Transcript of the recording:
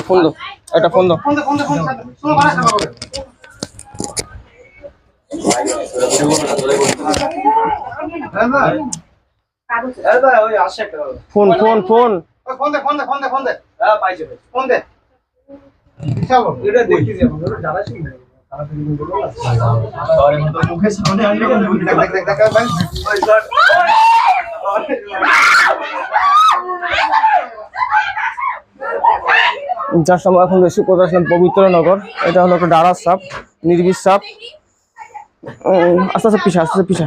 Phone দাও, একটা phone দাও। ফোন ফোন ফোন ফোন দে ফোন দে ফোন দে ফোন দে। হ্যাঁ পাইছে ফোন দে। চলো এটা দেখি যে আমরা জানাছি না। মুখের সামনে আনলে দেখ দেখ দেখ ভাই। যার সময় এখন বেশি কোথায় আসলাম পবিত্রনগর। এটা হলো একটা ডারাস সাপ, নির্বিষ সাপ। আস্তে আস্তে পিছা, আস্তে আস্তে পিছা।